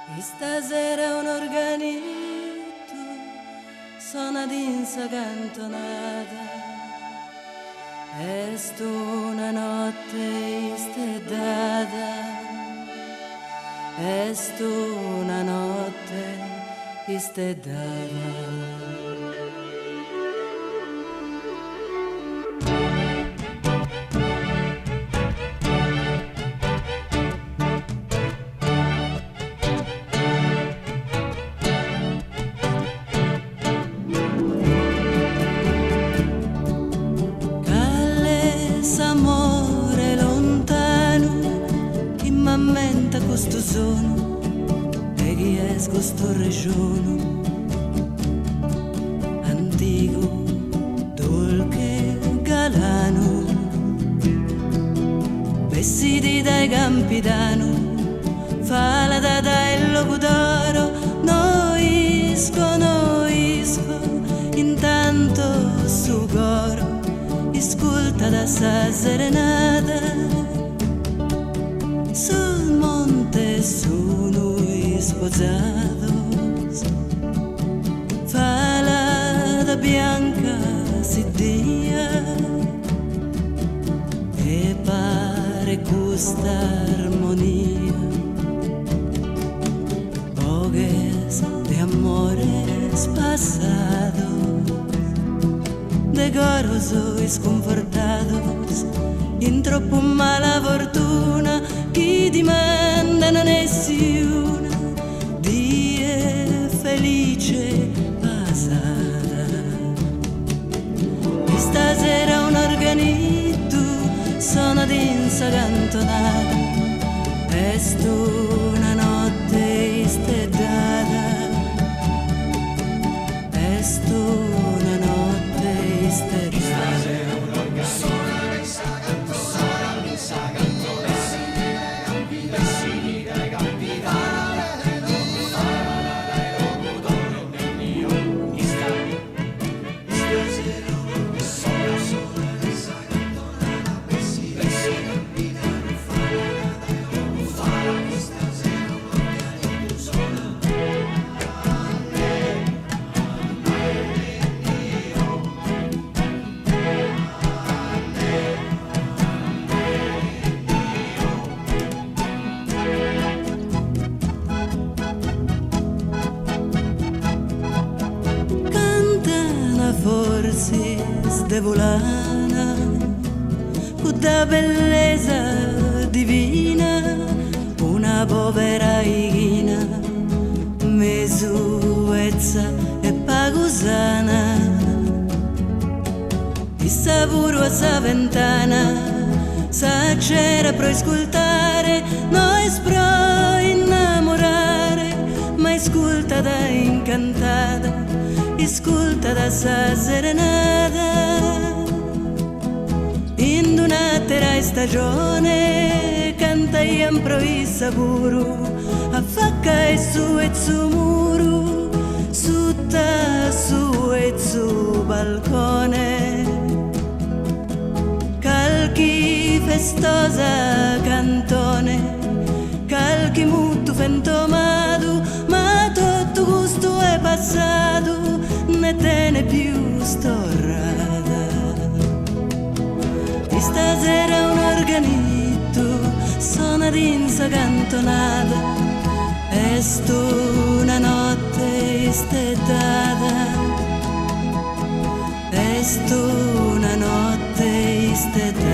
E stasera un organito suona d'insa cantonata e sto una notte istedata e sto una notte istedata. Amore lontano chi m'ammenta questo sono e chi è questo regione antico dolce galano vestiti dai campidano fa la data e il locutoro noisco intanto su coro ascolta da sa serenata sul monte sono sposados fa la da bianca si dia e pare questa armonia bogues de amores pasados de coros sconfortados in troppo mala fortuna chi ti manda nessuna die felice passata e stasera un organito sono d'insa cantonata e sto una notte istedata e sto una notte istedata. Forse sdevolana con da bellezza divina una povera ighina mesuezza e pagusana e savuro a sa ventana sa c'era pro ascoltare noi pro innamorare ma ascolta da incantata ascolta da sa serenata in una terra stagione canta improvvisa puro a facca e su muro sutta su e su balcone calchi festosa cantone calchi muto fentomato ma tutto gusto è passato ne te ne più storrata e stasera un organito suona d'insa cantonata e sto una notte istedata e sto una notte istedata.